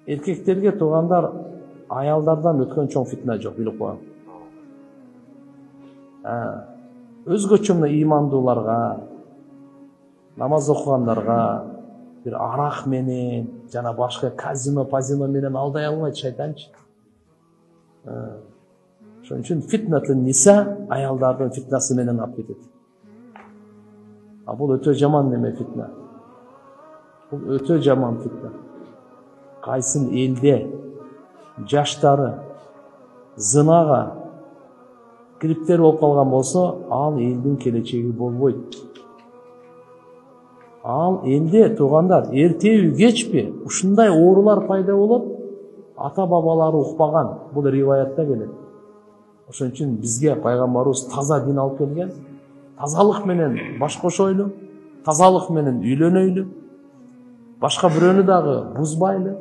Эркектерге туугандар аялдардан өткөн чоң фитна жок, билип коюң. Өзгөчө мына имандууларга, намаз окугандарга бир арак менен жана башка казино менен алдай албайт шайтанчы. Ошон үчүн фитнатун ниса аялдардын фитнасы менен алып кетет. Бул өтө жаман неме фитна. Бул өтө жаман фитна. Кайсын элде жаштары зынага кириптер болуп калган болсо, ал элдин келечеги болбойт. Ал элде туугандар эртеби кечпи ушундай оорулар пайда болот, ата бабалары укпаган. Бул риваятта келет. Ошон үчүн бизге пайгамбарыбыз таза дин алып келген. Тазалык менен баш кошойлу, тазалык менен үйлөнөйлү, башка бирөөнү дагы бузбайлы.